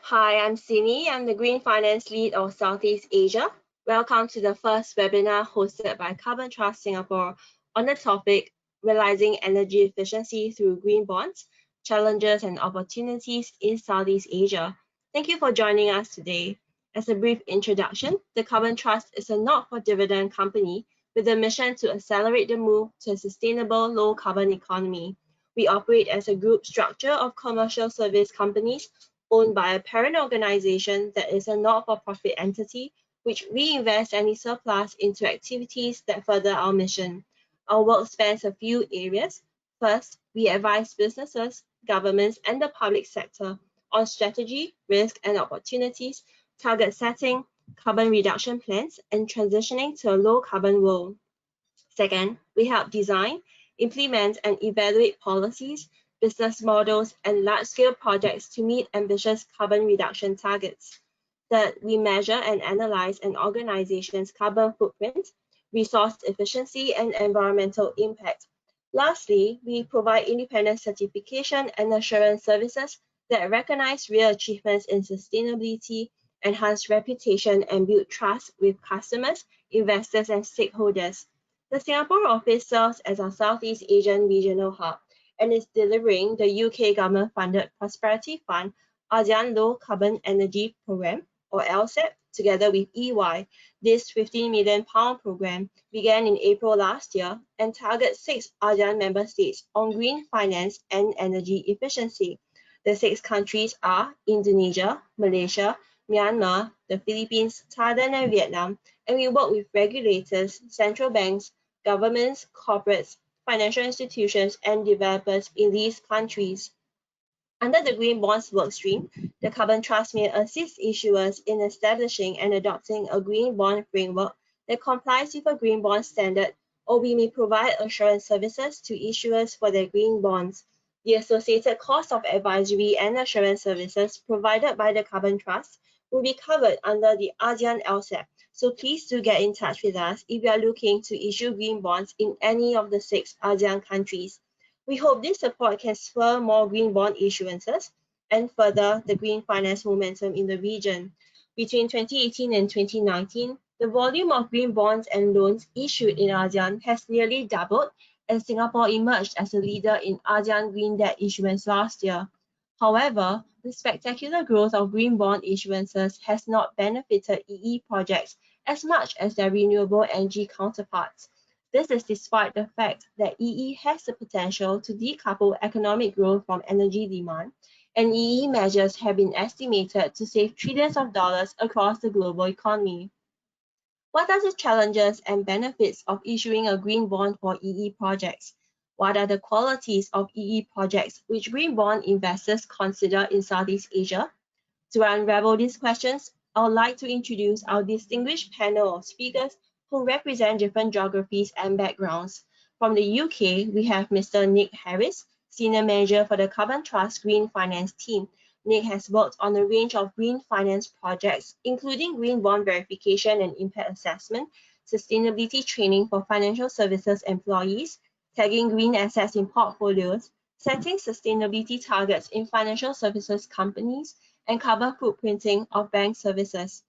Hi, I'm Sini. I'm the Green Finance Lead of Southeast Asia. Welcome to the first webinar hosted by Carbon Trust Singapore on the topic Realizing Energy Efficiency Through Green Bonds, Challenges and Opportunities in Southeast Asia. Thank you for joining us today. As a brief introduction, the Carbon Trust is a not-for-dividend company with a mission to accelerate the move to a sustainable low-carbon economy. We operate as a group structure of commercial service companies owned by a parent organization that is a not-for-profit entity, which reinvests any surplus into activities that further our mission. Our work spans a few areas. First, we advise businesses, governments, and the public sector on strategy, risk, and opportunities, target setting, carbon reduction plans, and transitioning to a low-carbon world. Second, we help design, implement, and evaluate policies, business models, and large-scale projects to meet ambitious carbon reduction targets. Third, we measure and analyze an organization's carbon footprint, resource efficiency, and environmental impact. Lastly, we provide independent certification and assurance services that recognize real achievements in sustainability, enhance reputation, and build trust with customers, investors, and stakeholders. The Singapore office serves as our Southeast Asian regional hub and is delivering the UK government-funded Prosperity Fund ASEAN Low Carbon Energy Programme, or LCEP, together with EY. This £15 million programme began in April last year and targets 6 ASEAN member states on green finance and energy efficiency. The 6 countries are Indonesia, Malaysia, Myanmar, the Philippines, Thailand, and Vietnam, and we work with regulators, central banks, governments, corporates, financial institutions, and developers in these countries. Under the Green Bonds workstream, the Carbon Trust may assist issuers in establishing and adopting a green bond framework that complies with a green bond standard, or we may provide assurance services to issuers for their green bonds. The associated cost of advisory and assurance services provided by the Carbon Trust will be covered under the ASEAN LCEP. So please do get in touch with us if you are looking to issue green bonds in any of the 6 ASEAN countries. We hope this support can spur more green bond issuances and further the green finance momentum in the region. Between 2018 and 2019, the volume of green bonds and loans issued in ASEAN has nearly doubled, and Singapore emerged as a leader in ASEAN green debt issuance last year. However, the spectacular growth of green bond issuances has not benefited EE projects as much as their renewable energy counterparts. This is despite the fact that EE has the potential to decouple economic growth from energy demand, and EE measures have been estimated to save trillions of dollars across the global economy. What are the challenges and benefits of issuing a green bond for EE projects? What are the qualities of EE projects which green bond investors consider in Southeast Asia? To unravel these questions, I would like to introduce our distinguished panel of speakers who represent different geographies and backgrounds. From the UK, we have Mr. Nick Harris, Senior Manager for the Carbon Trust Green Finance team. Nick has worked on a range of green finance projects, including green bond verification and impact assessment, sustainability training for financial services employees, tagging green assets in portfolios, setting sustainability targets in financial services companies, and carbon footprinting of bank services.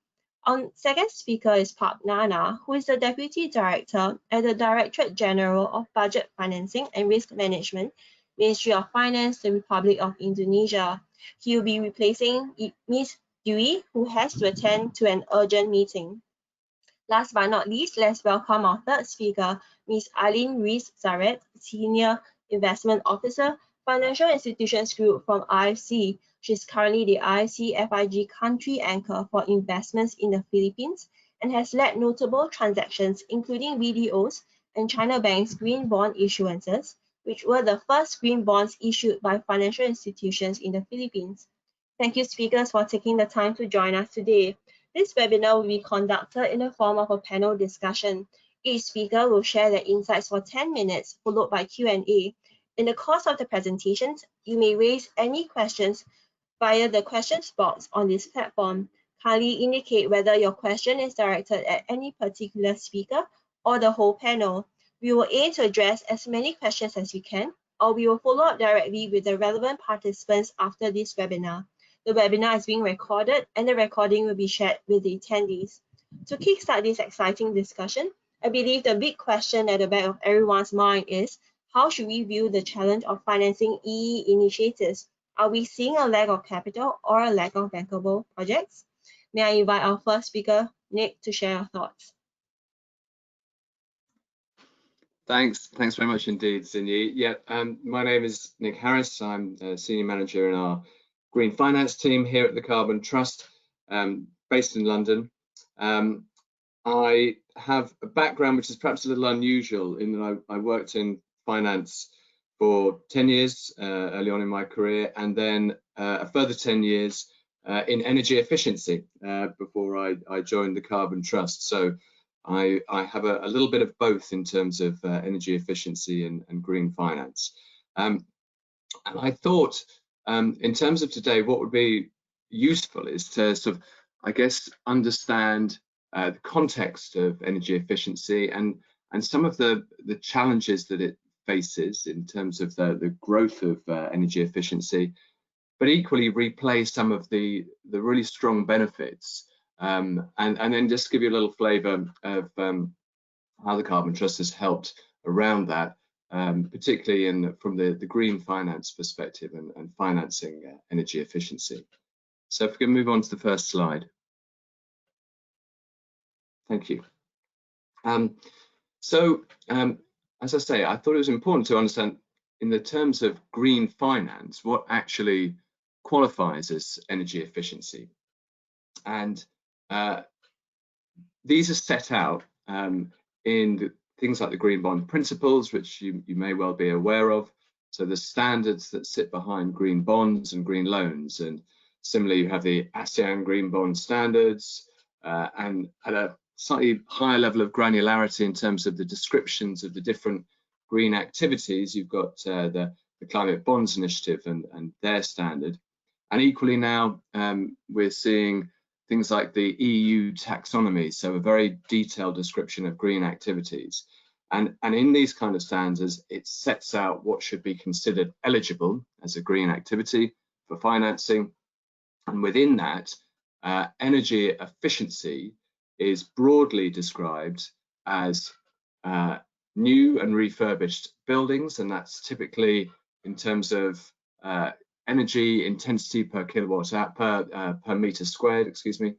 Our second speaker is Park Nana, who is the Deputy Director at the Directorate General of Budget Financing and Risk Management, Ministry of Finance, the Republic of Indonesia. He will be replacing Ms. Dewey, who has to attend to an urgent meeting. Last but not least, let's welcome our third speaker, Ms. Eileen Rees-Zaret, Senior Investment Officer, Financial Institutions Group from IFC. She's currently the IFC FIG country anchor for investments in the Philippines and has led notable transactions, including VDOs and China Bank's green bond issuances, which were the first green bonds issued by financial institutions in the Philippines. Thank you, speakers, for taking the time to join us today. This webinar will be conducted in the form of a panel discussion. Each speaker will share their insights for 10 minutes, followed by Q&A. In the course of the presentations, you may raise any questions via the questions box on this platform. Kindly indicate whether your question is directed at any particular speaker or the whole panel. We will aim to address as many questions as we can, or we will follow up directly with the relevant participants after this webinar. The webinar is being recorded and the recording will be shared with the attendees. To kickstart this exciting discussion, I believe the big question at the back of everyone's mind is, how should we view the challenge of financing EE initiatives? Are we seeing a lack of capital or a lack of bankable projects? May I invite our first speaker, Nick, to share our thoughts. Thanks very much indeed, Zinyi. Yeah, my name is Nick Harris. I'm a senior manager in our green finance team here at the Carbon Trust, based in London. I have a background which is perhaps a little unusual in that I worked in finance for 10 years early on in my career, and then a further 10 years in energy efficiency before I joined the Carbon Trust. So I have a little bit of both in terms of energy efficiency and green finance. And I thought, in terms of today, what would be useful is to sort of, I guess, understand the context of energy efficiency and some of the challenges that it faces in terms of the growth of energy efficiency, but equally replay some of the really strong benefits, and then just give you a little flavour of how the Carbon Trust has helped around that, particularly from the green finance perspective and financing energy efficiency. So if we can move on to the first slide. Thank you. As I say, I thought it was important to understand in the terms of green finance, what actually qualifies as energy efficiency. And these are set out in things like the Green Bond Principles, which you may well be aware of. So the standards that sit behind green bonds and green loans. And similarly, you have the ASEAN Green Bond Standards, and at a slightly higher level of granularity in terms of the descriptions of the different green activities, you've got the Climate Bonds Initiative and their standard. And equally now, we're seeing things like the EU taxonomy, so a very detailed description of green activities. And in these kind of standards, it sets out what should be considered eligible as a green activity for financing. And within that, energy efficiency is broadly described as new and refurbished buildings, and that's typically in terms of energy intensity per kilowatt hour, per meter squared, excuse me,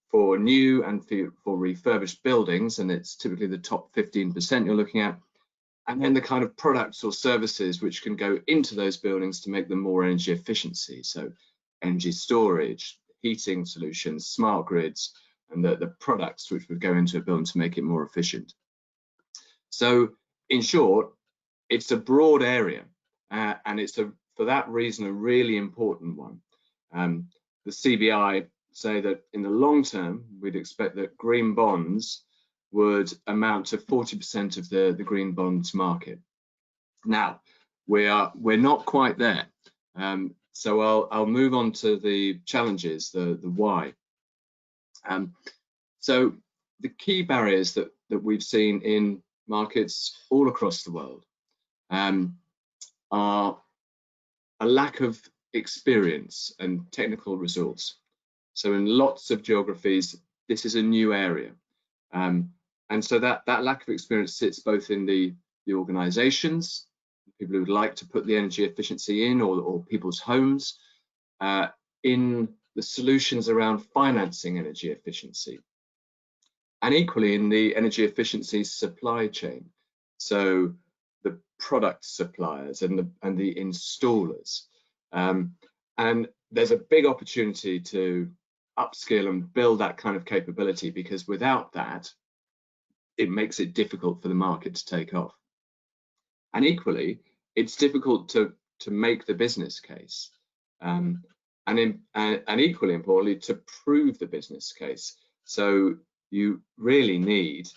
for new and for refurbished buildings, and it's typically the top 15% you're looking at, and then the kind of products or services which can go into those buildings to make them more energy efficiency. So energy storage, heating solutions, smart grids, and the products which would go into a building to make it more efficient. So in short, it's a broad area, and it's for that reason a really important one. The CBI say that in the long term, we'd expect that green bonds would amount to 40% of the green bonds market. Now, we're not quite there. So I'll move on to the challenges, the why. So the key barriers that we've seen in markets all across the world are a lack of experience and technical resource. So in lots of geographies, this is a new area. And so that lack of experience sits both in the organizations, people who would like to put the energy efficiency in, or people's homes, in the solutions around financing energy efficiency, and equally in the energy efficiency supply chain. So the product suppliers and the installers. And there's a big opportunity to upskill and build that kind of capability, because without that, it makes it difficult for the market to take off. And equally, it's difficult to make the business case, and equally importantly, to prove the business case. So you really need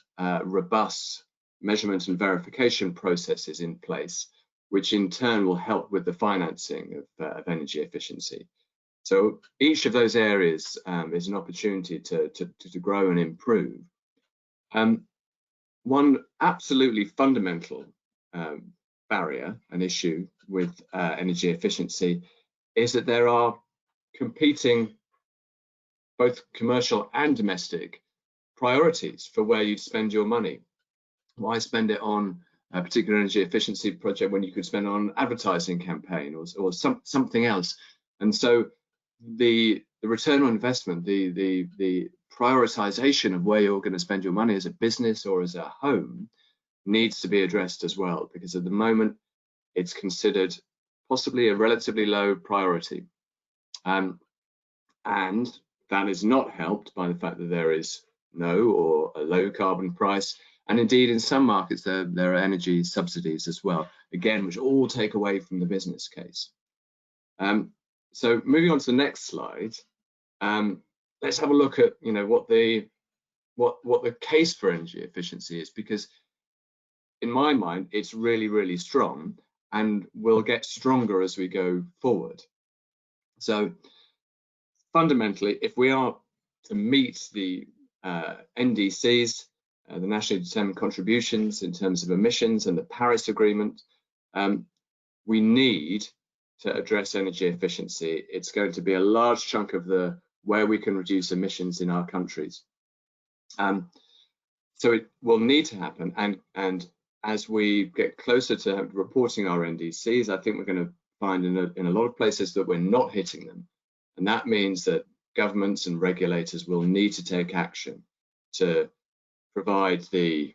robust measurement and verification processes in place, which in turn will help with the financing of energy efficiency. So each of those areas is an opportunity to grow and improve. One absolutely fundamental barrier, an issue with energy efficiency, is that there are competing, both commercial and domestic, priorities for where you'd spend your money. Why spend it on a particular energy efficiency project when you could spend it on advertising campaign or something else? And so the return on investment, the prioritization of where you're going to spend your money as a business or as a home needs to be addressed as well, because at the moment it's considered possibly a relatively low priority. And that is not helped by the fact that there is no or a low carbon price. And indeed, in some markets, there are energy subsidies as well, again, which all take away from the business case. So moving on to the next slide, let's have a look at what the case for energy efficiency is, because in my mind, it's really, really strong and will get stronger as we go forward. So fundamentally, if we are to meet the NDCs, the nationally determined contributions in terms of emissions and the Paris Agreement, we need to address energy efficiency. It's going to be a large chunk of where we can reduce emissions in our countries. So it will need to happen, and as we get closer to reporting our NDCs, I think we're going to find in a lot of places that we're not hitting them. And that means that governments and regulators will need to take action to provide the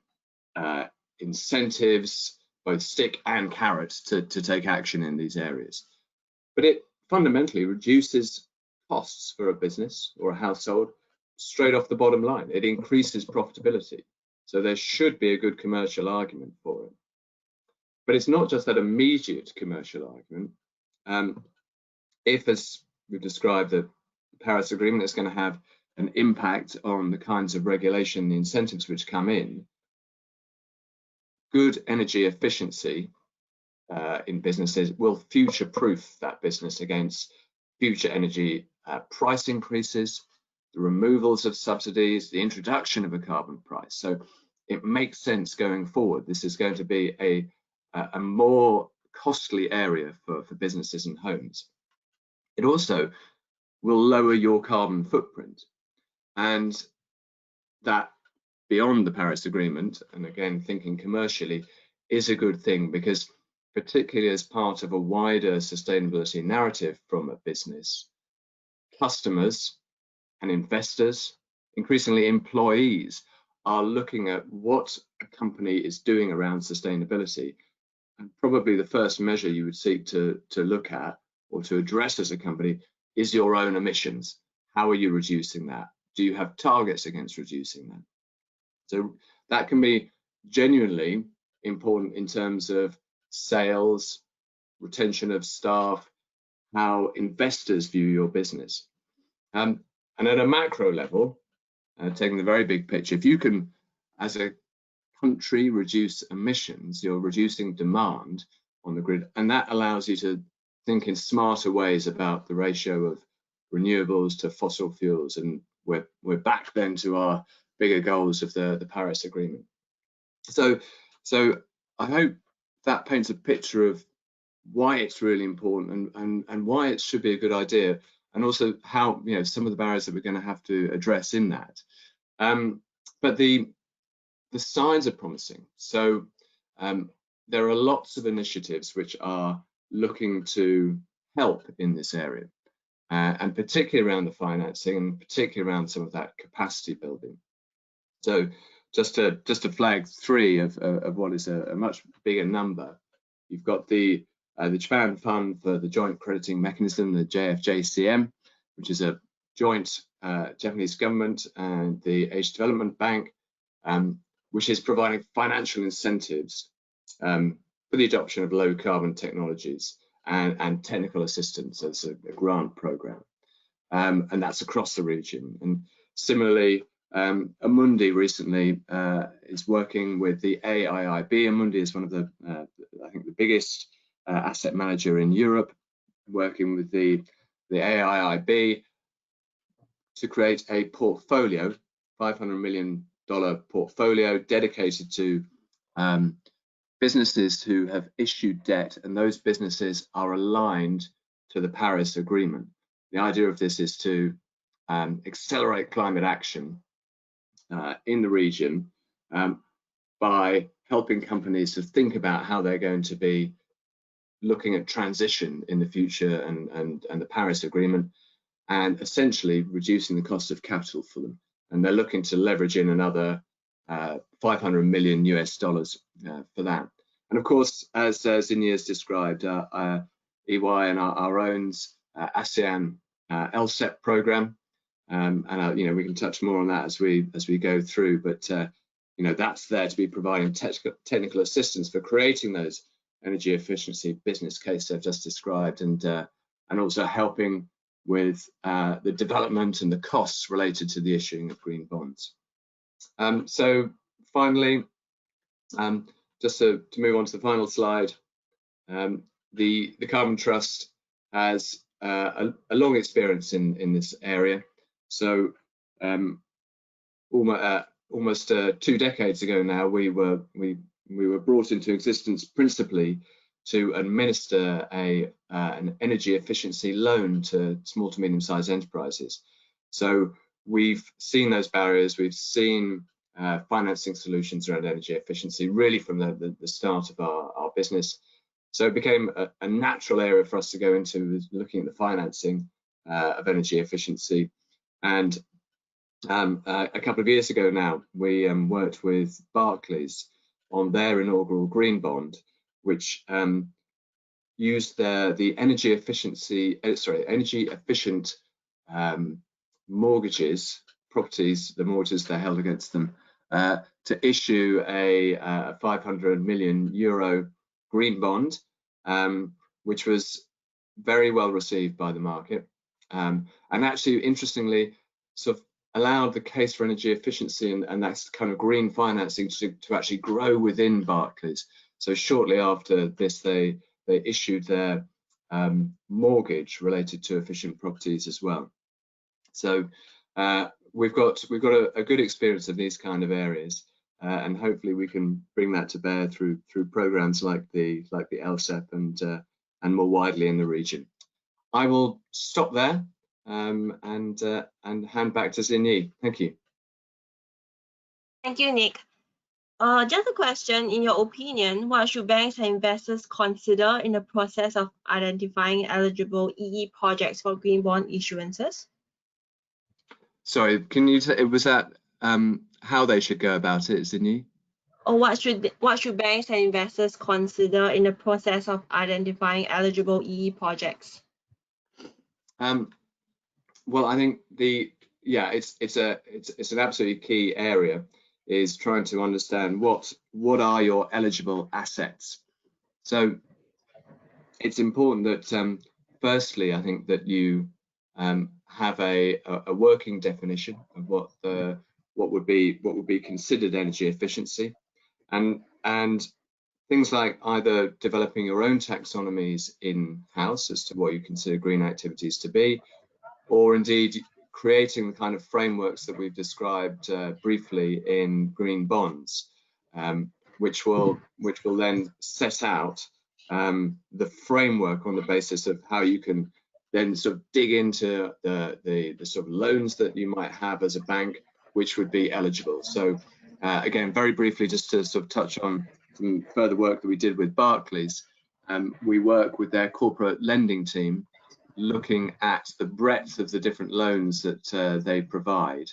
incentives, both stick and carrot, to take action in these areas. But it fundamentally reduces costs for a business or a household straight off the bottom line. It increases profitability. So there should be a good commercial argument for it. But it's not just that immediate commercial argument. If, as we've described, the Paris Agreement is going to have an impact on the kinds of regulation, the incentives which come in, good energy efficiency in businesses will future-proof that business against future energy price increases, the removals of subsidies, the introduction of a carbon price. So it makes sense going forward. This is going to be a more costly area for businesses and homes. It also will lower your carbon footprint, and that, beyond the Paris Agreement, and again thinking commercially, is a good thing, because particularly as part of a wider sustainability narrative from a business, customers and investors, increasingly employees, are looking at what a company is doing around sustainability. And probably the first measure you would seek to look at or to address as a company is your own emissions. How are you reducing that? Do you have targets against reducing that? So that can be genuinely important in terms of sales, retention of staff, how investors view your business. And at a macro level, taking the very big picture, if you can, as a country, reduce emissions, you're reducing demand on the grid, and that allows you to think in smarter ways about the ratio of renewables to fossil fuels, and we're back then to our bigger goals of the Paris Agreement. So I hope that paints a picture of why it's really important and why it should be a good idea, and also how some of the barriers that we're going to have to address in that. But the signs are promising. So there are lots of initiatives which are looking to help in this area, and particularly around the financing, and particularly around some of that capacity building. So just to flag three of what is a much bigger number, you've got the Japan Fund for the Joint Crediting Mechanism, the JFJCM, which is a joint Japanese government and the Asian Development Bank, which is providing financial incentives for the adoption of low carbon technologies and technical assistance as a grant program, and that's across the region. And similarly, Amundi recently is working with the AIIB. Amundi is one of the, I think, the biggest asset manager in Europe, working with the AIIB to create a portfolio, $500 million portfolio dedicated to businesses who have issued debt, and those businesses are aligned to the Paris Agreement. the idea of this is to accelerate climate action in the region by helping companies to think about how they're going to be looking at transition in the future and the Paris Agreement, and essentially reducing the cost of capital for them. And they're looking to leverage in another $500 million US for that. And of course, as Zinyi has described, EY and our own ASEAN LSEP program, and we can touch more on that as we go through. But that's there to be providing technical assistance for creating those energy efficiency business case I've just described, and also helping with the development and the costs related to the issuing of green bonds. So finally, just to move on to the final slide, the Carbon Trust has a long experience in this area. So almost 2 decades ago now, we were brought into existence principally to administer an energy efficiency loan to small to medium-sized enterprises. So we've seen those barriers, we've seen financing solutions around energy efficiency really from the start of our business. So it became a natural area for us to go into, looking at the financing of energy efficiency. And a couple of years ago now, we worked with Barclays on their inaugural green bond, which used the energy efficient mortgages, properties, the mortgages they held against them, to issue a 500 million euro green bond, which was very well received by the market, and actually, interestingly, sort of allowed the case for energy efficiency and that's kind of green financing to actually grow within Barclays. So shortly after this, they issued their mortgage related to efficient properties as well. So we've got a good experience of these kind of areas, and hopefully we can bring that to bear through programs like the LSEP and more widely in the region. I will stop there and hand back to Zinyi. Thank you. Thank you, Nick. Just a question, in your opinion, what should banks and investors consider in the process of identifying eligible EE projects for green bond issuances? Sorry, can you say, was that how they should go about it, Zinyi? Or what should banks and investors consider in the process of identifying eligible EE projects? Well, I think it's an absolutely key area, is trying to understand what are your eligible assets. So it's important that firstly, I think that you have a working definition of what would be considered energy efficiency, and things like either developing your own taxonomies in-house as to what you consider green activities to be, or indeed creating the kind of frameworks that we've described briefly in green bonds, which will then set out the framework on the basis of how you can then sort of dig into the sort of loans that you might have as a bank, which would be eligible. So again, very briefly, just to sort of touch on some further work that we did with Barclays, we work with their corporate lending team, looking at the breadth of the different loans that they provide,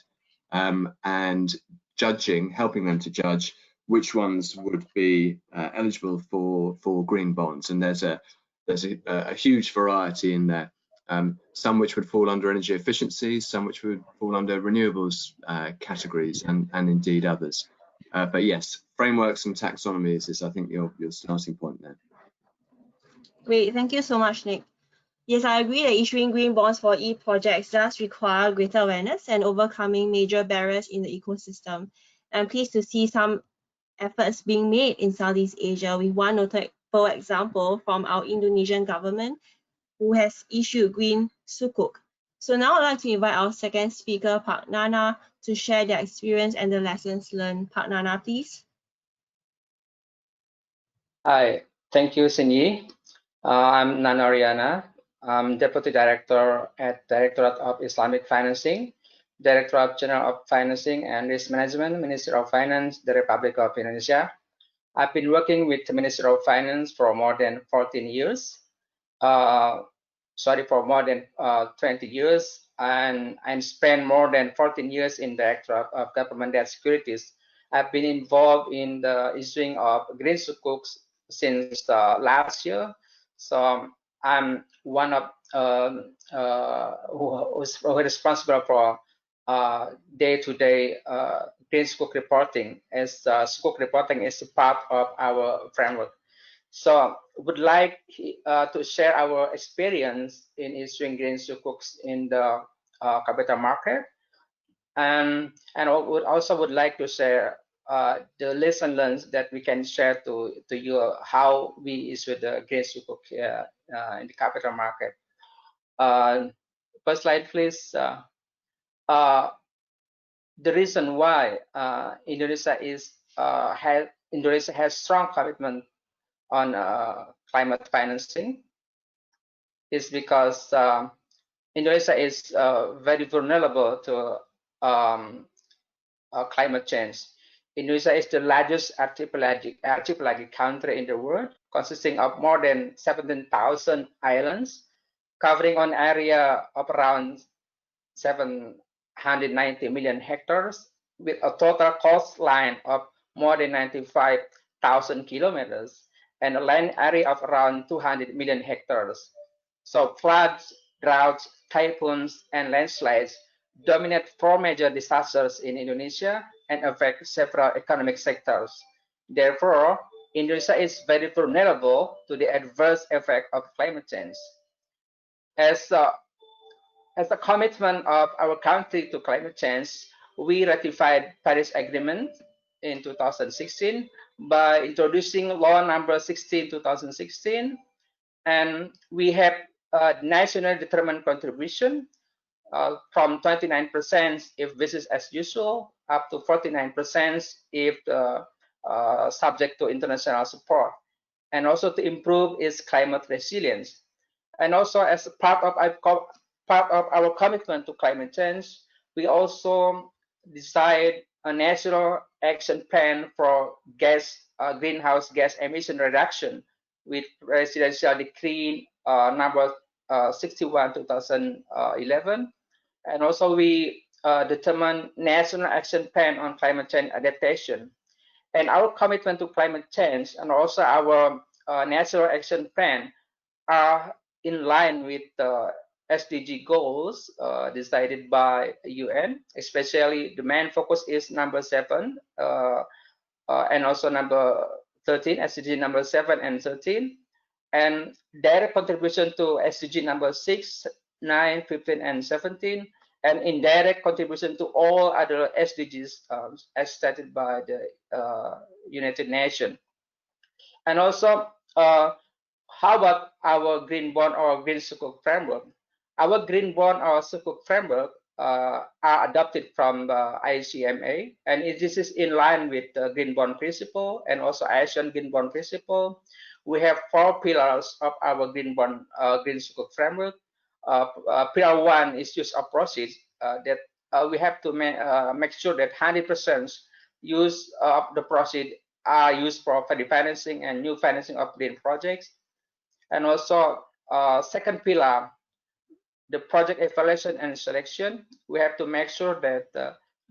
and helping them to judge which ones would be eligible for green bonds. And there's a huge variety in there. Some which would fall under energy efficiency, some which would fall under renewables categories, and indeed others. But yes, frameworks and taxonomies is, I think, your starting point there. Great, thank you so much, Nick. Yes, I agree that issuing green bonds for EE projects does require greater awareness and overcoming major barriers in the ecosystem. I'm pleased to see some efforts being made in Southeast Asia, with one notable example from our Indonesian government, who has issued green sukuk. So now I'd like to invite our second speaker, Pak Nana, to share their experience and the lessons learned. Pak Nana, please. Hi, thank you, Zinyi. I'm Nana Riana. I'm Deputy Director at Directorate of Islamic Financing, Directorate General of Financing and Risk Management, Ministry of Finance, the Republic of Indonesia. I've been working with the Ministry of Finance for more than 14 years. For more than 20 years, and spent more than 14 years in Directorate of Government Debt Securities. I've been involved in the issuing of green sukuks since last year. So I'm one of who is responsible for day-to-day green sukuk reporting, as sukuk reporting is a part of our framework. So would like to share our experience in issuing green sukuks in the capital market, and would like to share the lesson learned that we can share to you how we issue the green sukuk in the capital market. First slide, please. The reason why Indonesia has strong commitment on climate financing is because Indonesia is very vulnerable to climate change. Indonesia is the largest archipelagic country in the world, consisting of more than 17,000 islands, covering an area of around 790 million hectares, with a total coastline of more than 95,000 kilometers and a land area of around 200 million hectares. So floods, droughts, typhoons, and landslides dominate 4 major disasters in Indonesia and affect several economic sectors. Therefore, Indonesia is very vulnerable to the adverse effect of climate change. As a commitment of our country to climate change, we ratified Paris Agreement in 2016 by introducing Law Number 16, 2016, and we have a nationally determined contribution from 29% if business as usual, up to 49% if subject to international support, and also to improve its climate resilience. And also, as part of our commitment to climate change, we also decide a national action plan for greenhouse gas emission reduction with Presidential Decree number 61, 2011. And also we determine national action plan on climate change adaptation. And our commitment to climate change and also our national action plan are in line with the SDG goals decided by UN, especially the main focus is number 7 and also number 13, SDG number 7 and 13, and direct contribution to SDG number 6, 9, 15, and 17, and indirect contribution to all other SDGs as stated by the United Nations. And also, how about our green bond or green sukuk framework? Our green bond or sukuk framework are adopted from the ICMA, and this is in line with the green bond principle and also ASEAN green bond principle. We have 4 pillars of our green bond green sukuk framework. Pillar 1 is use of proceeds that we have to make sure that 100% use of the proceeds are used for the financing and new financing of green projects. And also, second pillar, the project evaluation and selection. We have to make sure that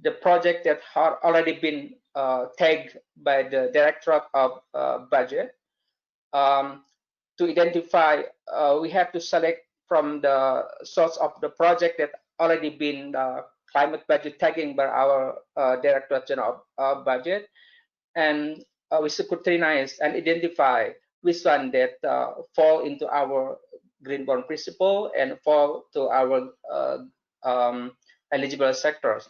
the project that have already been tagged by the Directorate of Budget to identify, we have to select from the source of the project that already been climate budget tagging by our Directorate General of Budget, and we scrutinize and identify which one that fall into our green bond principle and fall to our eligible sectors.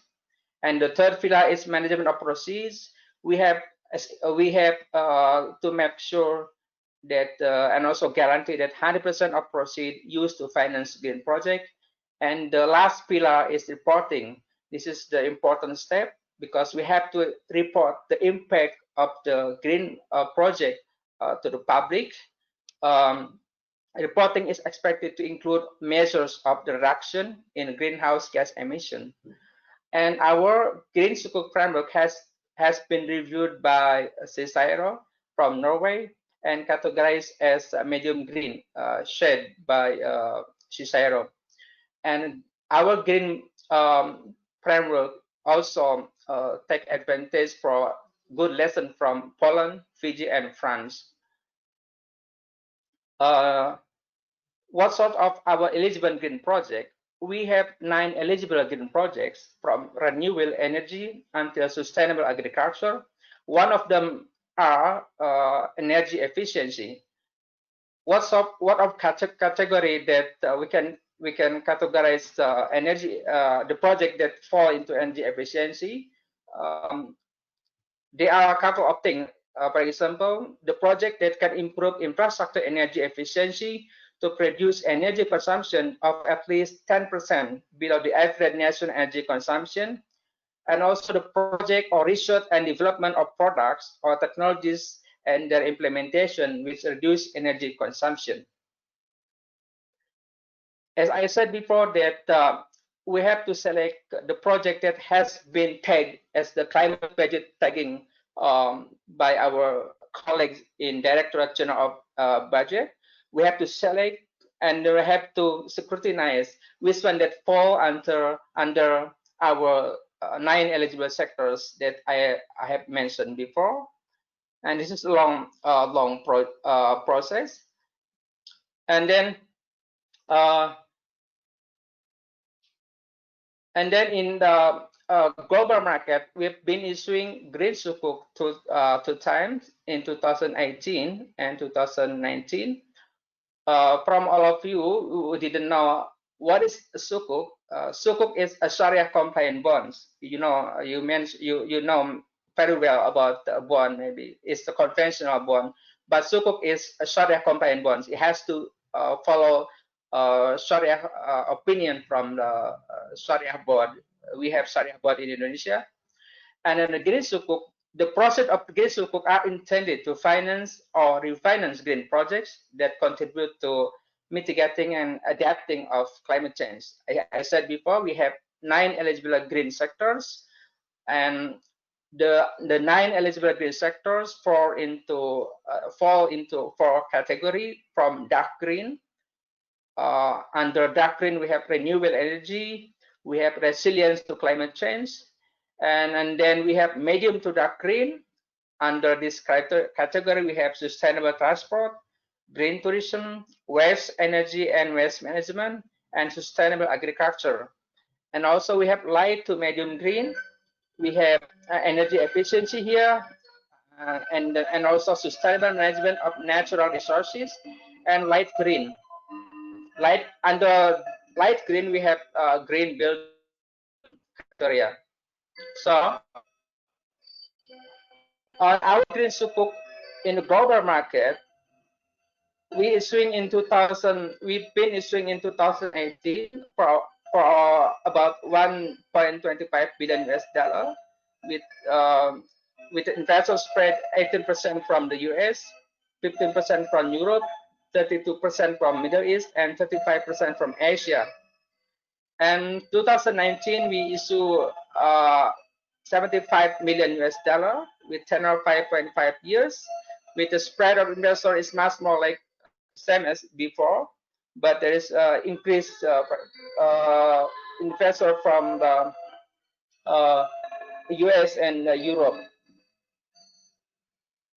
And the third pillar is management of proceeds. We have to make sure that and also guarantee that 100% of proceeds used to finance green project. And the last pillar is reporting. This is the important step because we have to report the impact of the green project to the public. Reporting is expected to include measures of the reduction in greenhouse gas emission. And our green sukuk framework has been reviewed by CSIRO from Norway and categorized as medium green, shade by CSIRO. And our green framework also take advantage for good lesson from Poland, Fiji, and France. What sort of our eligible green project? We have 9 eligible green projects from renewable energy until sustainable agriculture. One of them are energy efficiency. What of category that we can categorize energy the project that fall into energy efficiency? There are a couple of things. For example, the project that can improve infrastructure energy efficiency to produce energy consumption of at least 10% below the average national energy consumption, and also the project or research and development of products or technologies and their implementation which reduce energy consumption. As I said before, that we have to select the project that has been tagged as the climate budget tagging by our colleagues in Directorate General of Budget. We have to select and we have to scrutinize which one that fall under our 9 eligible sectors that I have mentioned before. And this is a long process. And then in the global market, we've been issuing green sukuk 2 times in 2018 and 2019. From all of you who didn't know what is sukuk, sukuk is a Sharia compliant bonds. You know, you know very well about the bond. Maybe it's the conventional bond, but sukuk is a Sharia compliant bonds. It has to follow Sharia opinion from the Sharia board. We have Sharia board in Indonesia, and then the green sukuk. The process of green sukuk are intended to finance or refinance green projects that contribute to mitigating and adapting of climate change. I said before, we have 9 eligible green sectors, and the 9 eligible green sectors fall into 4 categories from dark green. Under dark green, we have renewable energy, we have resilience to climate change, and then we have medium to dark green. Under this category, we have sustainable transport, green tourism, waste energy and waste management, and sustainable agriculture. And also we have light to medium green. We have energy efficiency here, and also sustainable management of natural resources, and light green. Under light green, we have green building criteria. So on our green sukuk in the global market, we've been issuing in 2018 for about 1.25 billion US dollar with investment spread 18% from the US, 15% from Europe, 32% from Middle East, and 35% from Asia. And 2019, we issue 75 million US dollar with tenor 5.5 years. With the spread of investor is much more like same as before, but there is increased investor from the US and Europe.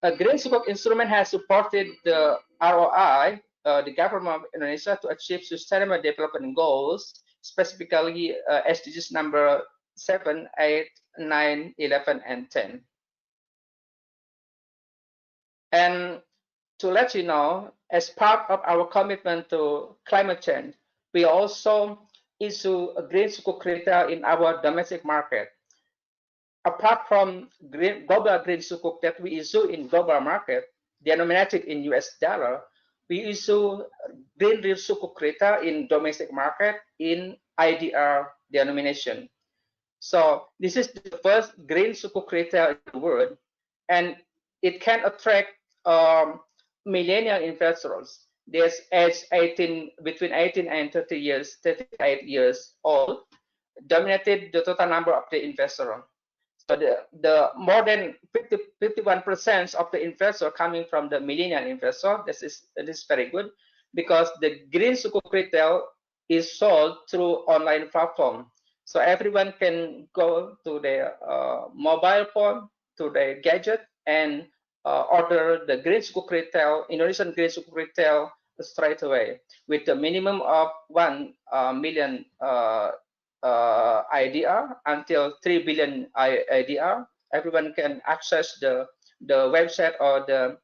A green sukuk instrument has supported the ROI, the government of Indonesia, to achieve sustainable development goals, specifically SDGs number 7, 8, 9, 11, and 10. And to let you know, as part of our commitment to climate change, we also issue a green sukuk criteria in our domestic market. Apart from global green sukuk that we issue in global market, denominated in US dollar, we issue green sukuk criteria in domestic market in IDR denomination. So this is the first green sukuk criteria in the world, and it can attract millennial investors. There's age 18 between 18 and 38 years old, dominated the total number of the investor. So the more than 51% of the investor coming from the millennial investor. This is very good, because the green sukuk retail is sold through online platform. So everyone can go to their mobile phone, to their gadget, and order the green sukuk retail, Indonesian green sukuk retail, straight away, with the minimum of 1 million IDR until 3 billion IDR. Everyone can access the website or the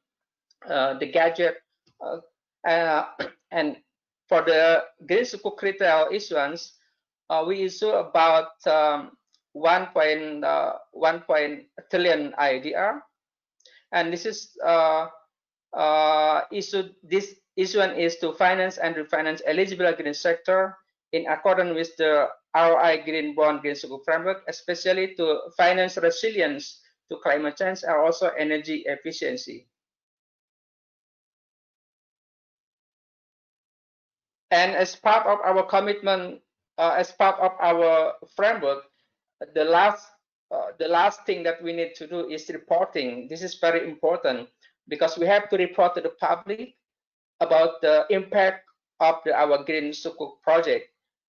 gadget, and for the green sukuk retail issuance, we issue about 1.1 trillion IDR, and this is this issuance is to finance and refinance eligible green sector in accordance with the ROI Green Bond Green Sukuk Framework, especially to finance resilience to climate change and also energy efficiency. And as part of our commitment, as part of our framework, the last thing that we need to do is reporting. This is very important, because we have to report to the public about the impact of our green sukuk project.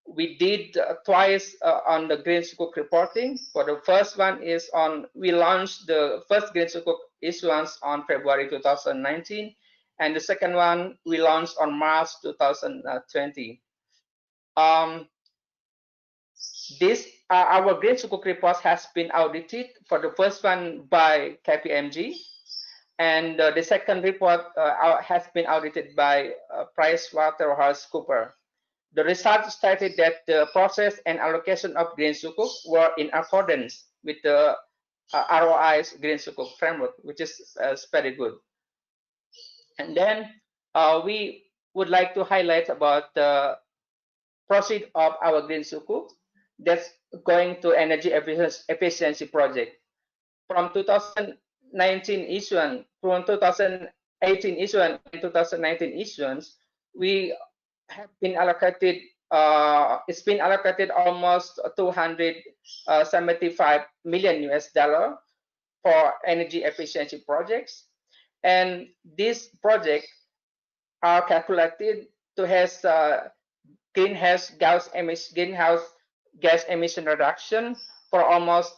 We did twice on the green sukuk reporting. For the first one is we launched the first green sukuk issuance on February 2019, and the second one we launched on March 2020. Our green sukuk report has been audited. For the first one by KPMG, and the second report has been audited by PricewaterhouseCoopers. The results stated that the process and allocation of green sukuk were in accordance with the ROI's green sukuk framework, which is very good. And then we would like to highlight about the proceed of our green sukuk that's going to energy efficiency project. From 2019 issuance, from 2018 issuance and 2019 issuance, we have been allocated. It's been allocated almost 275 million US dollar for energy efficiency projects, and these projects are calculated to have greenhouse gas emission reduction for almost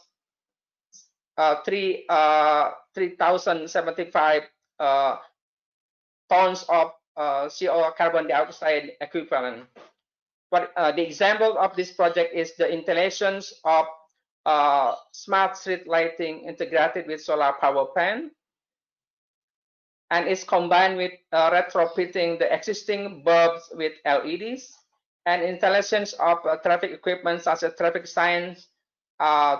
3,075 tons of CO carbon dioxide equivalent. But the example of this project is the installations of smart street lighting integrated with solar power plant, and is combined with retrofitting the existing bulbs with LEDs, and installations of traffic equipment such as traffic signs,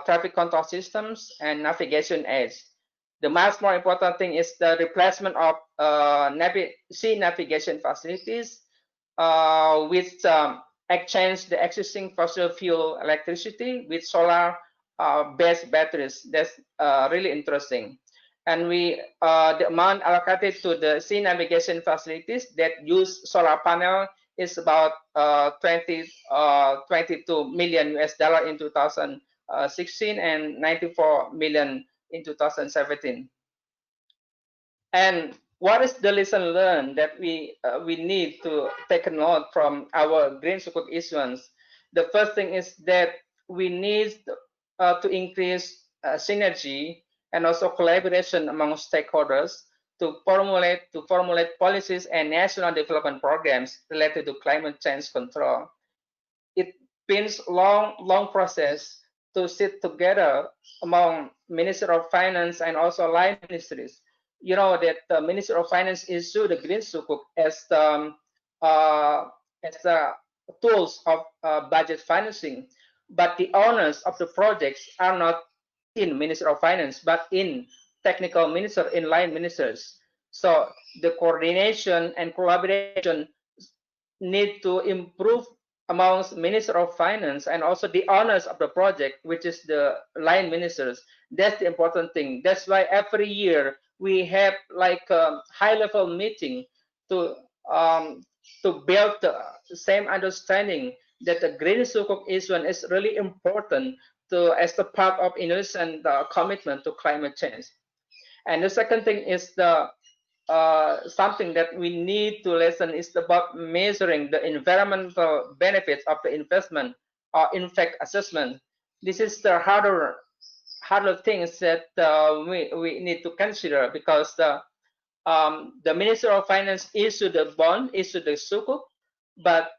traffic control systems, and navigation aids. The much more important thing is the replacement of sea navigation facilities, which exchange the existing fossil fuel electricity with solar based batteries. That's really interesting. And the amount allocated to the sea navigation facilities that use solar panel is about 22 million US dollar in 2016 and 94 million in 2017. And what is the lesson learned that we need to take a note from our green sukuk issuance? The first thing is that we need to increase synergy and also collaboration among stakeholders to formulate policies and national development programs related to climate change control. It means long process to sit together among Minister of Finance and also line ministries. You know that the Minister of Finance issued the green sukuk as tools of budget financing, but the owners of the projects are not in Minister of Finance, but in technical minister, in line ministers. So the coordination and collaboration need to improve amongst Minister of Finance and also the owners of the project, which is the line ministers. That's the important thing. That's why every year we have like a high-level meeting to to build the same understanding that the green sukuk issuance is really important as the part of Indonesian commitment to climate change. And the second thing is the something that we need to listen is about measuring the environmental benefits of the investment or impact assessment. This is the harder things that we need to consider, because the Minister of Finance issued the bond, issued the sukuk, but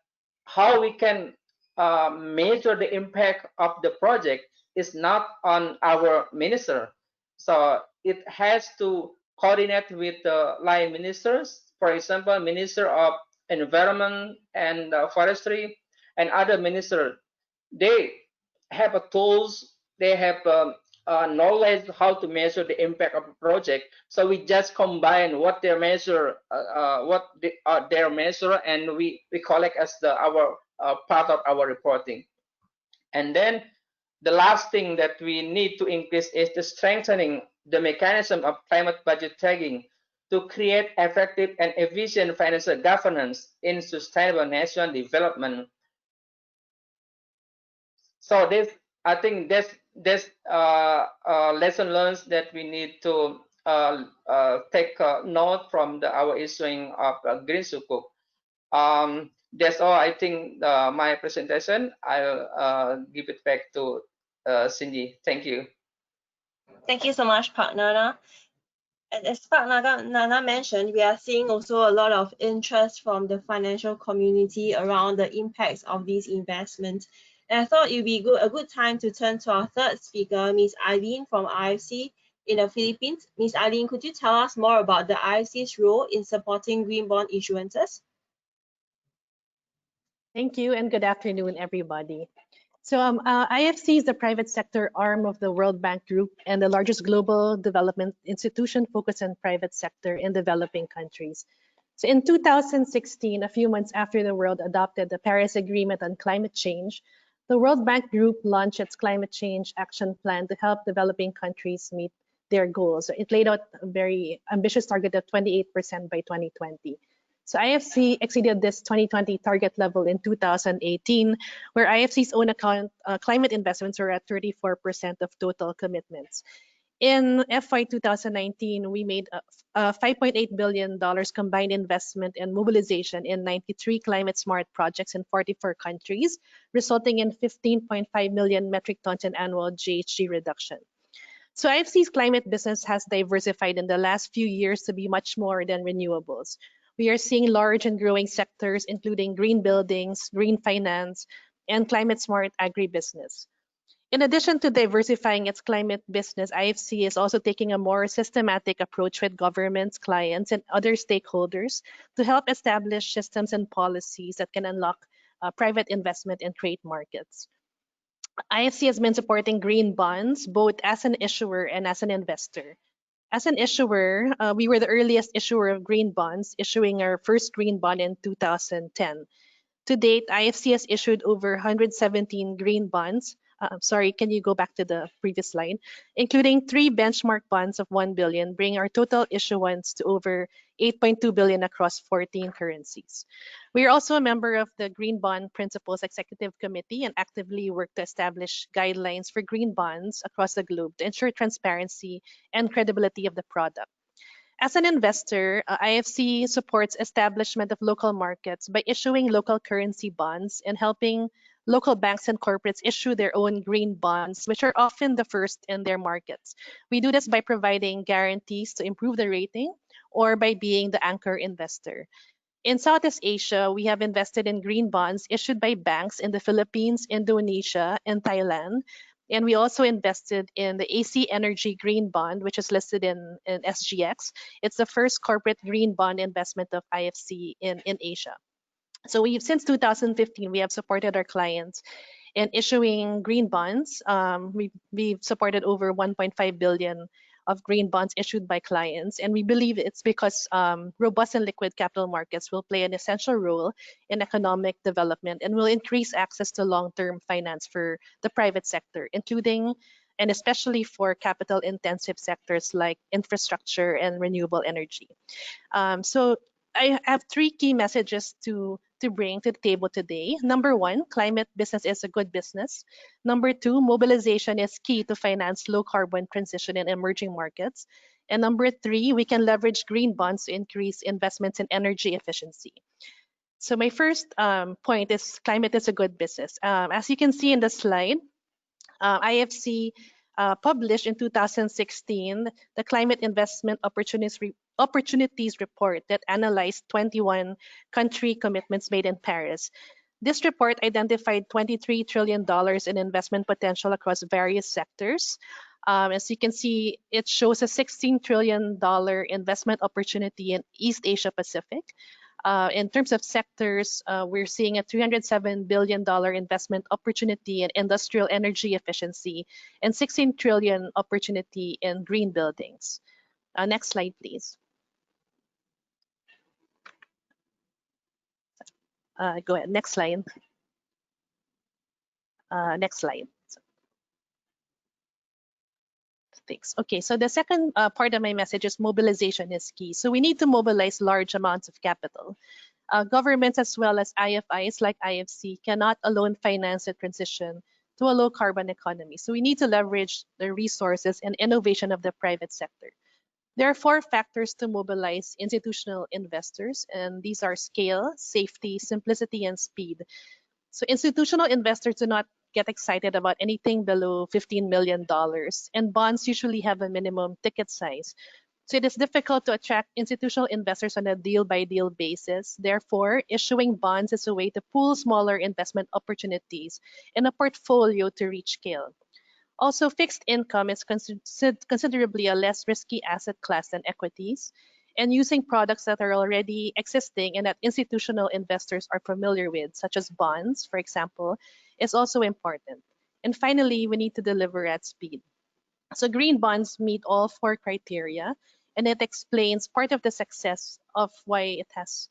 how we can measure the impact of the project is not on our minister. So it has to coordinate with the line ministers, for example, Minister of Environment and Forestry and other ministers. They have tools, they have knowledge how to measure the impact of a project. So we just combine what they measure, their measure, and we collect as our part of our reporting. And then the last thing that we need to increase is the strengthening the mechanism of climate budget tagging to create effective and efficient financial governance in sustainable national development. So this, I think, this lesson learned that we need to take note from our issuing of green sukuk. That's all. I think my presentation. I'll give it back to Cindy. Thank you. Thank you so much, Pak Nana. And as Pak Nana mentioned, we are seeing also a lot of interest from the financial community around the impacts of these investments. And I thought it would be a good time to turn to our third speaker, Ms. Eileen from IFC in the Philippines. Ms. Eileen, could you tell us more about the IFC's role in supporting green bond issuances? Thank you, and good afternoon, everybody. So IFC is the private sector arm of the World Bank Group and the largest global development institution focused on private sector in developing countries. So in 2016, a few months after the world adopted the Paris Agreement on climate change, the World Bank Group launched its Climate Change Action Plan to help developing countries meet their goals. It laid out a very ambitious target of 28% by 2020. So IFC exceeded this 2020 target level in 2018, where IFC's own account climate investments were at 34% of total commitments. In FY 2019, we made a $5.8 billion combined investment in mobilization in 93 climate-smart projects in 44 countries, resulting in 15.5 million metric tons in annual GHG reduction. So IFC's climate business has diversified in the last few years to be much more than renewables. We are seeing large and growing sectors, including green buildings, green finance, and climate-smart agribusiness. In addition to diversifying its climate business, IFC is also taking a more systematic approach with governments, clients, and other stakeholders to help establish systems and policies that can unlock private investment and create markets. IFC has been supporting green bonds, both as an issuer and as an investor. As an issuer, we were the earliest issuer of green bonds, issuing our first green bond in 2010. To date, IFC has issued over 117 green bonds. Sorry, can you go back to the previous slide? Including 3 benchmark bonds of 1 billion, bringing our total issuance to over 8.2 billion across 14 currencies. We are also a member of the Green Bond Principles Executive Committee and actively work to establish guidelines for green bonds across the globe to ensure transparency and credibility of the product. As an investor, IFC supports establishment of local markets by issuing local currency bonds and helping local banks and corporates issue their own green bonds, which are often the first in their markets. We do this by providing guarantees to improve the rating or by being the anchor investor. In Southeast Asia, we have invested in green bonds issued by banks in the Philippines, Indonesia, and Thailand. And we also invested in the AC Energy Green Bond, which is listed in SGX. It's the first corporate green bond investment of IFC in Asia. So since 2015, we have supported our clients in issuing green bonds. We've supported over 1.5 billion of green bonds issued by clients. And we believe it's because robust and liquid capital markets will play an essential role in economic development and will increase access to long-term finance for the private sector, including and especially for capital-intensive sectors like infrastructure and renewable energy. So I have three key messages to bring to the table today. Number one, climate business is a good business. Number two, mobilization is key to finance low carbon transition in emerging markets. And number three, we can leverage green bonds to increase investments in energy efficiency. So my first point is climate is a good business. As you can see in the slide, IFC published in 2016 the Climate Investment Opportunities Report that analyzed 21 country commitments made in Paris. This report identified $23 trillion in investment potential across various sectors. As you can see, it shows a $16 trillion investment opportunity in East Asia Pacific. In terms of sectors, we're seeing a $307 billion investment opportunity in industrial energy efficiency and $16 trillion opportunity in green buildings. Next slide, please. Go ahead, next slide. Next slide. Thanks. Okay, so the second part of my message is mobilization is key. So we need to mobilize large amounts of capital. Governments as well as IFIs like IFC cannot alone finance the transition to a low carbon economy. So we need to leverage the resources and innovation of the private sector. There are four factors to mobilize institutional investors, and these are scale, safety, simplicity, and speed. So institutional investors do not get excited about anything below $15 million, and bonds usually have a minimum ticket size. So it is difficult to attract institutional investors on a deal-by-deal basis. Therefore, issuing bonds is a way to pool smaller investment opportunities in a portfolio to reach scale. Also, fixed income is considerably a less risky asset class than equities, and using products that are already existing and that institutional investors are familiar with, such as bonds, for example, is also important. And finally, we need to deliver at speed. So green bonds meet all four criteria, and it explains part of the success of why it has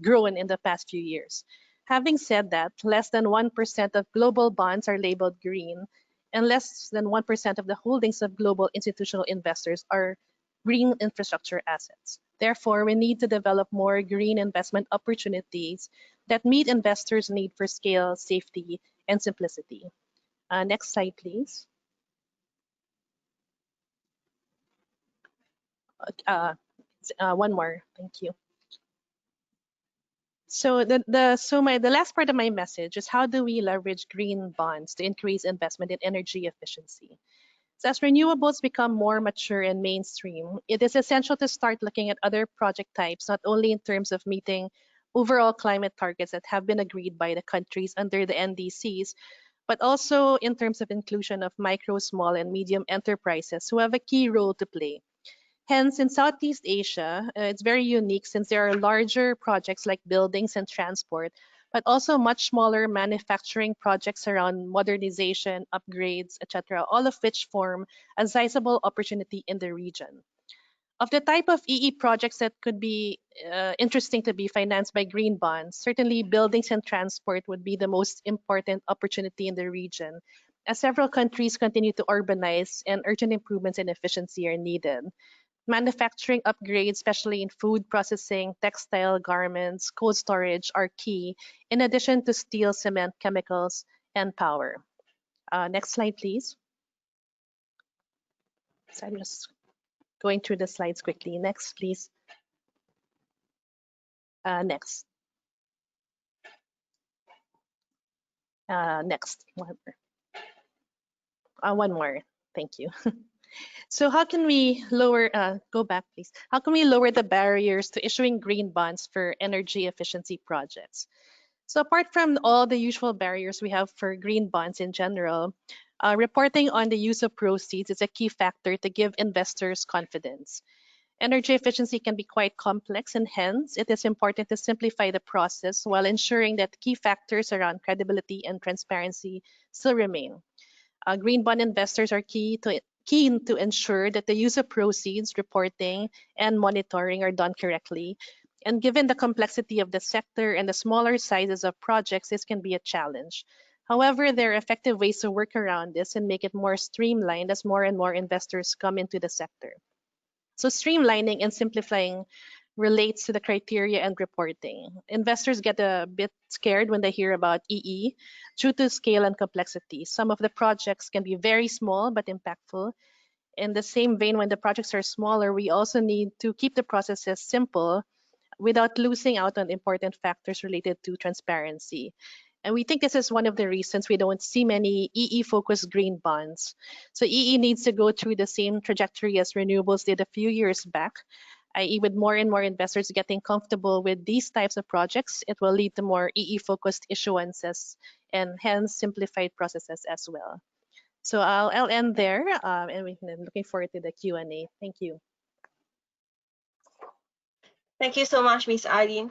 grown in the past few years. Having said that, less than 1% of global bonds are labeled green, and less than 1% of the holdings of global institutional investors are green infrastructure assets. Therefore, we need to develop more green investment opportunities that meet investors' need for scale, safety, and simplicity. Next slide, please. One more, thank you. So the last part of my message is how do we leverage green bonds to increase investment in energy efficiency? So as renewables become more mature and mainstream, it is essential to start looking at other project types, not only in terms of meeting overall climate targets that have been agreed by the countries under the NDCs, but also in terms of inclusion of micro, small, and medium enterprises who have a key role to play. Hence, in Southeast Asia, it's very unique since there are larger projects like buildings and transport, but also much smaller manufacturing projects around modernization, upgrades, etc., all of which form a sizable opportunity in the region. Of the type of EE projects that could be interesting to be financed by green bonds, certainly buildings and transport would be the most important opportunity in the region, as several countries continue to urbanize and urgent improvements in efficiency are needed. Manufacturing upgrades, especially in food processing, textile, garments, cold storage are key, in addition to steel, cement, chemicals, and power. Next slide, please. So I'm just going through the slides quickly. Next, please. Next. Next. One more. Thank you. So how can we lower, go back please. How can we lower the barriers to issuing green bonds for energy efficiency projects? So apart from all the usual barriers we have for green bonds in general, reporting on the use of proceeds is a key factor to give investors confidence. Energy efficiency can be quite complex, and hence it is important to simplify the process while ensuring that key factors around credibility and transparency still remain. Green bond investors are keen to ensure that the use of proceeds, reporting, and monitoring are done correctly. And given the complexity of the sector and the smaller sizes of projects, this can be a challenge. However, there are effective ways to work around this and make it more streamlined as more and more investors come into the sector. So streamlining and simplifying relates to the criteria and reporting. Investors get a bit scared when they hear about EE due to scale and complexity. Some of the projects can be very small but impactful. In the same vein, when the projects are smaller, we also need to keep the processes simple without losing out on important factors related to transparency. And we think this is one of the reasons we don't see many EE-focused green bonds. So EE needs to go through the same trajectory as renewables did a few years back, i.e. with more and more investors getting comfortable with these types of projects, it will lead to more EE-focused issuances and hence simplified processes as well. So I'll end there, and I'm looking forward to the Q&A. Thank you. Thank you so much, Ms. Eileen.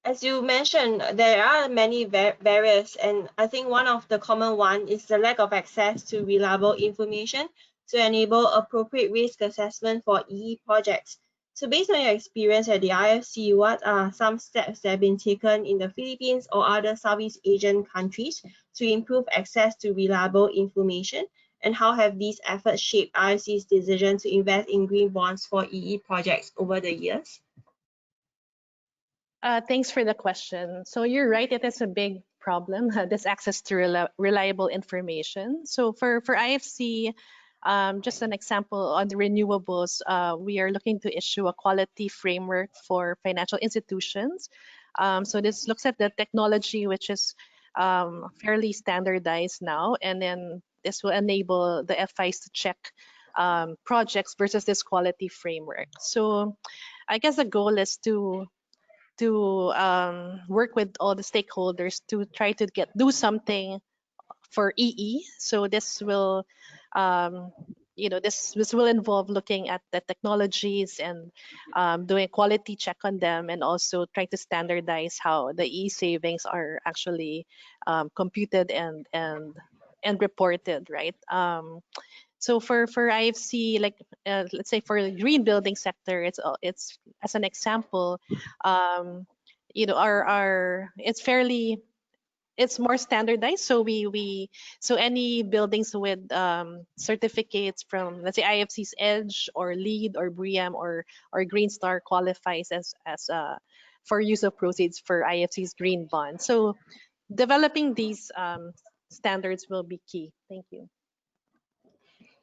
As you mentioned, there are many barriers, and I think one of the common one is the lack of access to reliable information to enable appropriate risk assessment for EE projects. So based on your experience at the IFC, what are some steps that have been taken in the Philippines or other Southeast Asian countries to improve access to reliable information? And how have these efforts shaped IFC's decision to invest in green bonds for EE projects over the years? Thanks for the question. So you're right, it is a big problem, this access to reliable information. So for IFC, just an example on the renewables, we are looking to issue a quality framework for financial institutions. So this looks at the technology, which is fairly standardized now, and then this will enable the FIs to check projects versus this quality framework. So I guess the goal is to work with all the stakeholders to try to do something for EE. So this will, this will involve looking at the technologies and doing quality check on them, and also try to standardize how the EE savings are actually computed and reported, right? So for IFC, like let's say for the green building sector, it's as an example, it's more standardized. So so any buildings with certificates from, let's say, IFC's EDGE or LEED or BREEAM or Green Star qualifies as for use of proceeds for IFC's green bond. So developing these standards will be key. Thank you.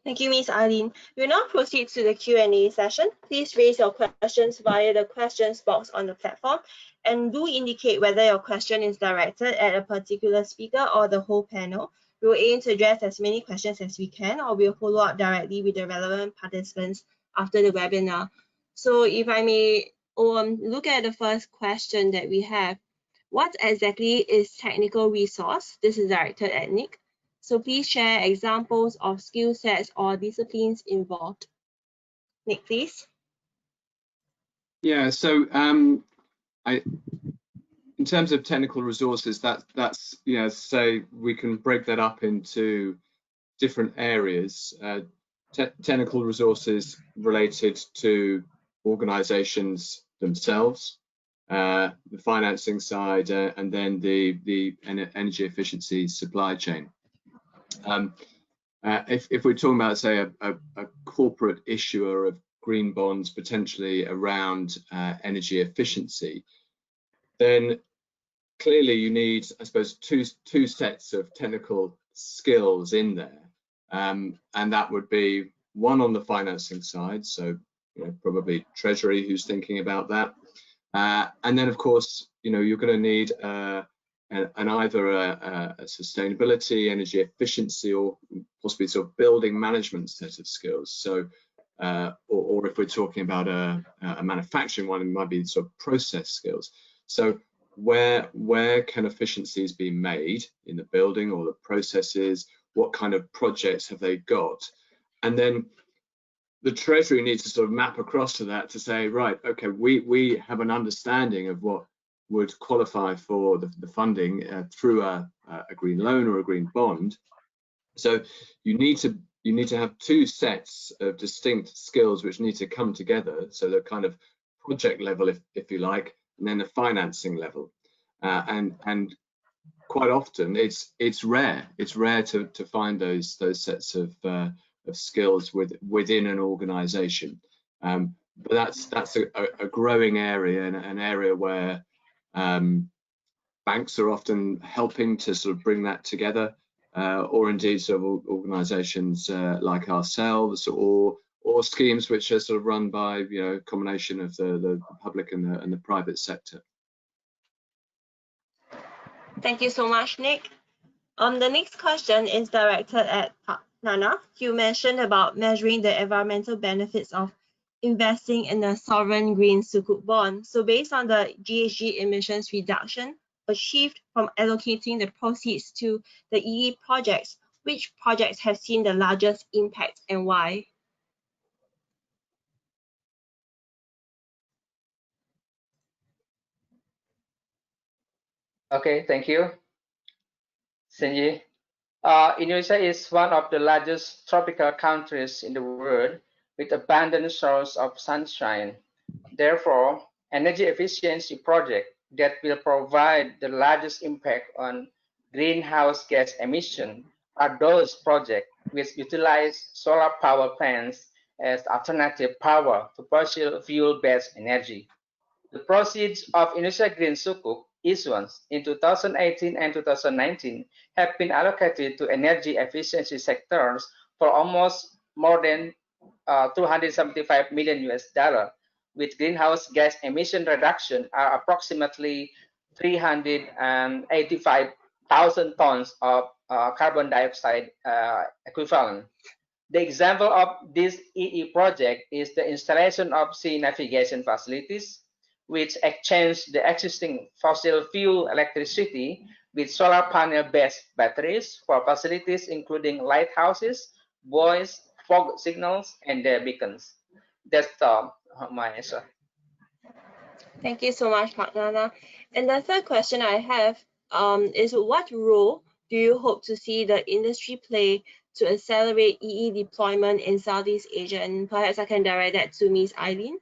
Thank you, Ms. Eileen. We'll now proceed to the Q&A session. Please raise your questions via the questions box on the platform, and do indicate whether your question is directed at a particular speaker or the whole panel. We will aim to address as many questions as we can, or we'll follow up directly with the relevant participants after the webinar. So if I may look at the first question that we have, what exactly is technical resource? This is directed at Nick. So please share examples of skill sets or disciplines involved. Nick, please. Yeah, so in terms of technical resources, that's say we can break that up into different areas. Technical resources related to organizations themselves, the financing side, and then the energy efficiency supply chain. If we're talking about, say, a corporate issuer of green bonds potentially around energy efficiency, then clearly you need, I suppose, two sets of technical skills in there, and that would be one on the financing side, so probably Treasury who's thinking about that, and then of course you're going to need either a sustainability, energy efficiency, or possibly sort of building management set of skills. So, or if we're talking about a manufacturing one, it might be sort of process skills. So, where can efficiencies be made in the building or the processes? What kind of projects have they got? And then the Treasury needs to sort of map across to that to say, right, okay, we have an understanding of what would qualify for the funding through a green loan or a green bond. So you need to have two sets of distinct skills which need to come together. So the kind of project level, if you like, and then the financing level. And quite often it's rare to find those sets of skills within an organization. but that's a growing area, and an area where banks are often helping to sort of bring that together, or indeed sort of organisations like ourselves, or schemes which are sort of run by a combination of the public and the private sector. Thank you so much, Nick. The next question is directed at Nana. You mentioned about measuring the environmental benefits of investing in a sovereign green sukuk bond. So based on the GHG emissions reduction achieved from allocating the proceeds to the EE projects, which projects have seen the largest impact and why? Okay, thank you, Senji. Indonesia is one of the largest tropical countries in the world with abundant source of sunshine. Therefore, energy efficiency projects that will provide the largest impact on greenhouse gas emission are those projects which utilize solar power plants as alternative power to fossil fuel-based energy. The proceeds of Indonesia Green Sukuk issuance in 2018 and 2019 have been allocated to energy efficiency sectors for almost more than 275 million US dollar, with greenhouse gas emission reduction are approximately 385,000 tons of carbon dioxide equivalent. The example of this EE project is the installation of sea navigation facilities, which exchange the existing fossil fuel electricity with solar panel-based batteries for facilities including lighthouses, buoys, fog signals, and their beacons. That's my answer. Thank you so much, Nana. And the third question I have is what role do you hope to see the industry play to accelerate EE deployment in Southeast Asia? And perhaps I can direct that to Ms. Eileen.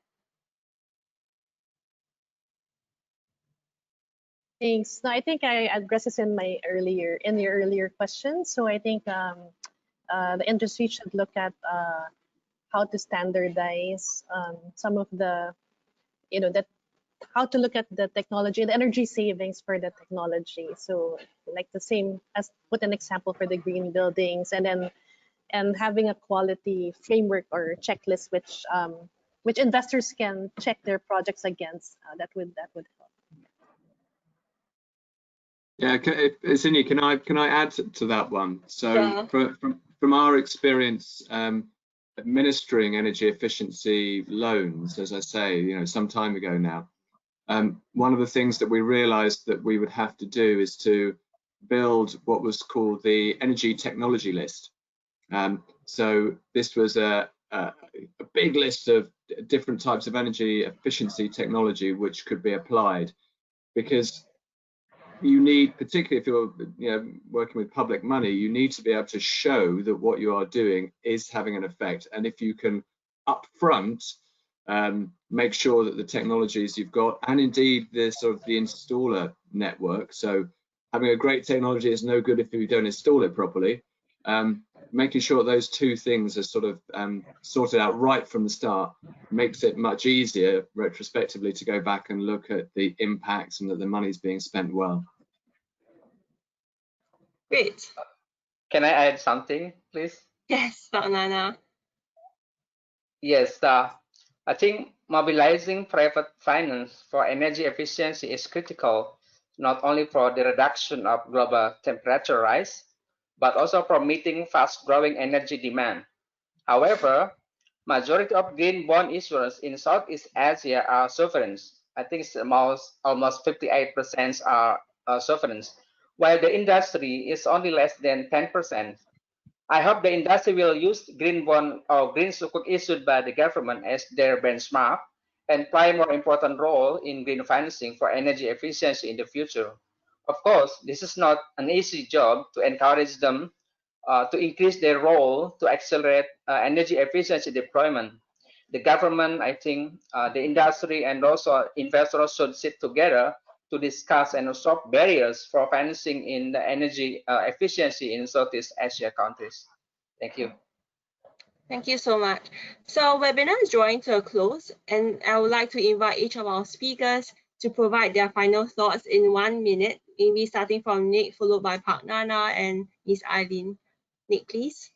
Thanks. No, I think I addressed this in your earlier question. So I think the industry should look at how to standardize some of the, how to look at the technology, the energy savings for the technology. So like the same as put an example for the green buildings, and having a quality framework or checklist which investors can check their projects against. That would help. Yeah, Zinni, can I add to that one? So from our experience administering energy efficiency loans, as I say, some time ago now, one of the things that we realized that we would have to do is to build what was called the energy technology list. So this was a big list of different types of energy efficiency technology which could be applied, because you need, particularly if you're working with public money, you need to be able to show that what you are doing is having an effect. And if you can upfront make sure that the technologies you've got, and indeed the sort of the installer network, so having a great technology is no good if you don't install it properly, making sure those two things are sort of sorted out right from the start makes it much easier retrospectively to go back and look at the impacts and that the money's being spent well. Great. Can I add something, please? Yes, Nana. Yes, I think mobilizing private finance for energy efficiency is critical, not only for the reduction of global temperature rise, but also for meeting fast-growing energy demand. However, majority of green bond issuers in Southeast Asia are sovereigns. I think it's almost 58% are sovereigns, while the industry is only less than 10%. I hope the industry will use green bond or green sukuk issued by the government as their benchmark and play a more important role in green financing for energy efficiency in the future. Of course, this is not an easy job to encourage them to increase their role to accelerate energy efficiency deployment. The government, I think, the industry and also investors should sit together to discuss and solve barriers for financing in the energy efficiency in Southeast Asia countries. Thank you. Thank you so much. So our webinar is drawing to a close, and I would like to invite each of our speakers to provide their final thoughts in 1 minute, maybe starting from Nick, followed by Park Nana and Ms. Eileen. Nick, please.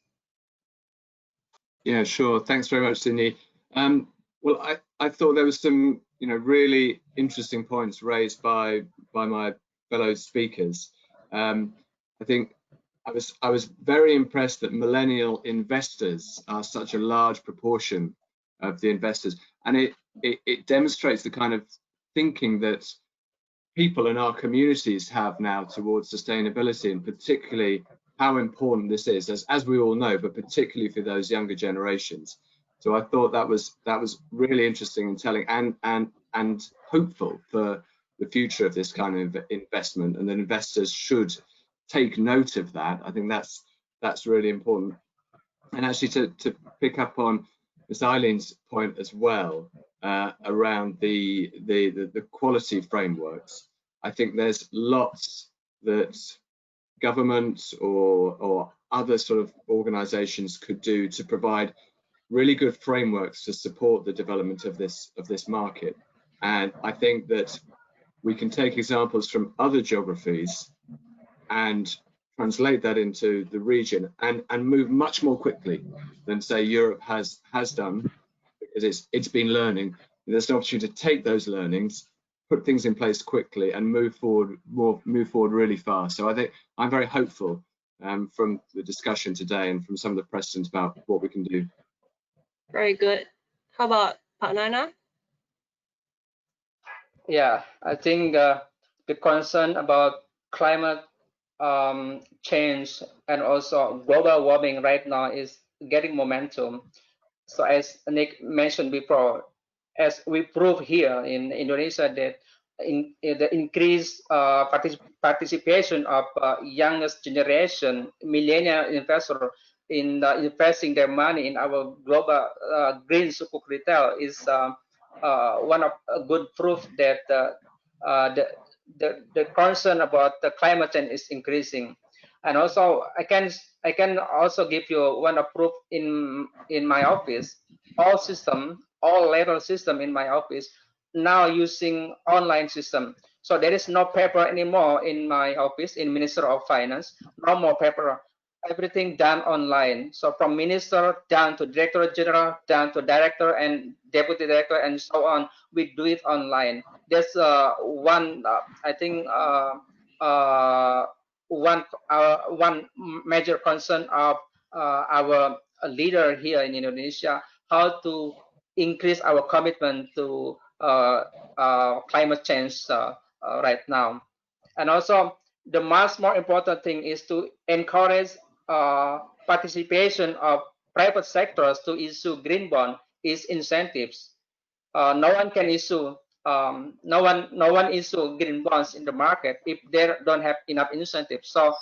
Yeah, sure. Thanks very much, Sydney. Well, I thought there was some, really interesting points raised by my fellow speakers. I think I was very impressed that millennial investors are such a large proportion of the investors, and it demonstrates the kind of thinking that people in our communities have now towards sustainability, and particularly how important this is, as we all know, but particularly for those younger generations. So I thought that was really interesting and telling, and hopeful for the future of this kind of investment, and that investors should take note of that. I think that's really important. And actually, to pick up on Ms. Eileen's point as well, around the quality frameworks, I think there's lots that governments or other sort of organisations could do to provide really good frameworks to support the development of this market. And I think that we can take examples from other geographies and translate that into the region and move much more quickly than, say, Europe has done, because it's been learning. There's an opportunity to take those learnings, put things in place quickly, and move forward really fast. So I think I'm very hopeful from the discussion today and from some of the precedents about what we can do. Very good. How about Park Nana? Yeah, I think the concern about climate change and also global warming right now is getting momentum. So as Nick mentioned before, as we prove here in Indonesia, that in the increased participation of youngest generation, millennial investor in investing their money in our global green sukuk retail is one of a good proof that the concern about the climate change is increasing. And also I can also give you one proof in my office. All level system in my office now using online system. So there is no paper anymore in my office, in Minister of Finance. No more paper. Everything done online. So from minister down to director general, down to director and deputy director, and so on, we do it online. There's one I think one major concern of our leader here in Indonesia, how to increase our commitment to climate change right now. And also, the much more important thing is to encourage participation of private sectors to issue green bond is incentives. No one can issue no one issue green bonds in the market if they don't have enough incentives. So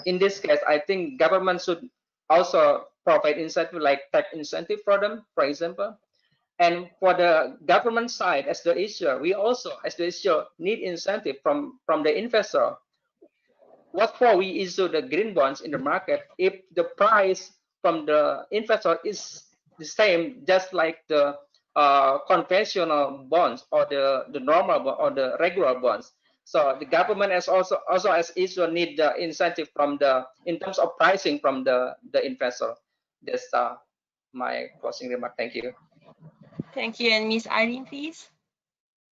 in this case, I think government should also provide incentive like tax incentive for them, for example. And for the government side, as the issuer, we also, as the issuer, need incentive from the investor. What for we issue the green bonds in the market if the price from the investor is the same, just like the conventional bonds or the normal or the regular bonds. So the government has also as issuer need the incentive from in terms of pricing from the investor. That's my closing remark. Thank you. Thank you. And Ms. Eileen, please.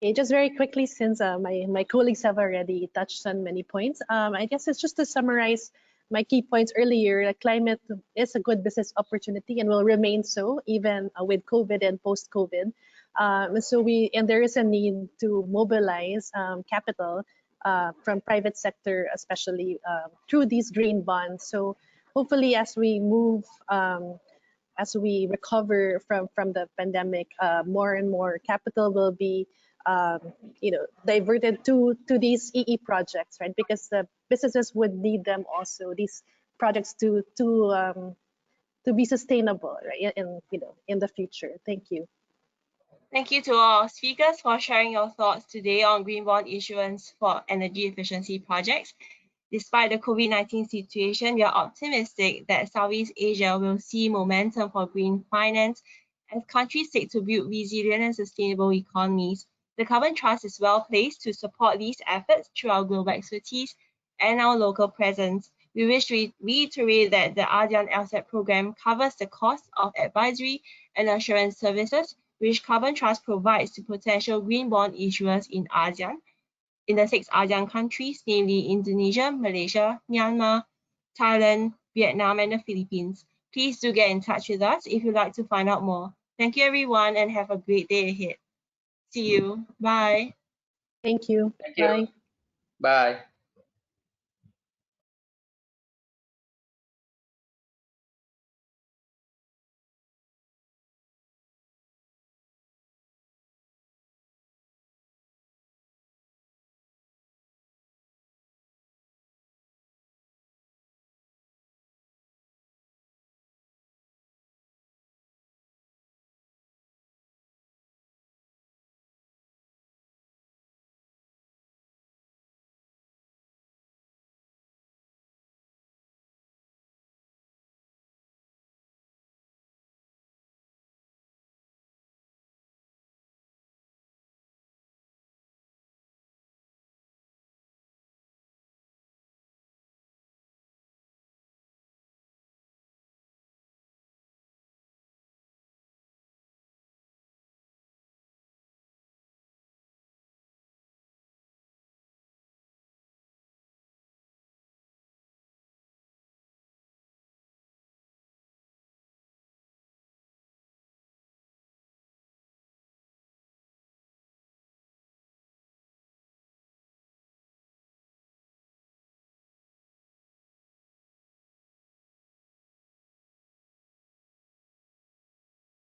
Okay, just very quickly, since my colleagues have already touched on many points, I guess it's just to summarize my key points earlier. That climate is a good business opportunity and will remain so even with COVID and post-COVID. And there is a need to mobilize capital from private sector, especially through these green bonds. So hopefully, as we move, as we recover from the pandemic, more and more capital will be diverted to these EE projects, right? Because the businesses would need them also, these projects to be sustainable, right? In the future. Thank you. Thank you to all speakers for sharing your thoughts today on green bond issuance for energy efficiency projects. Despite the COVID-19 situation, we are optimistic that Southeast Asia will see momentum for green finance as countries seek to build resilient and sustainable economies. The Carbon Trust is well placed to support these efforts through our global expertise and our local presence. We wish to reiterate that the ASEAN LSAT program covers the cost of advisory and assurance services, which Carbon Trust provides to potential green bond issuers in ASEAN, in the 6 ASEAN countries, namely Indonesia, Malaysia, Myanmar, Thailand, Vietnam, and the Philippines. Please do get in touch with us if you'd like to find out more. Thank you, everyone, and have a great day ahead. See you. Bye. Thank you. Thank you. Bye. Bye.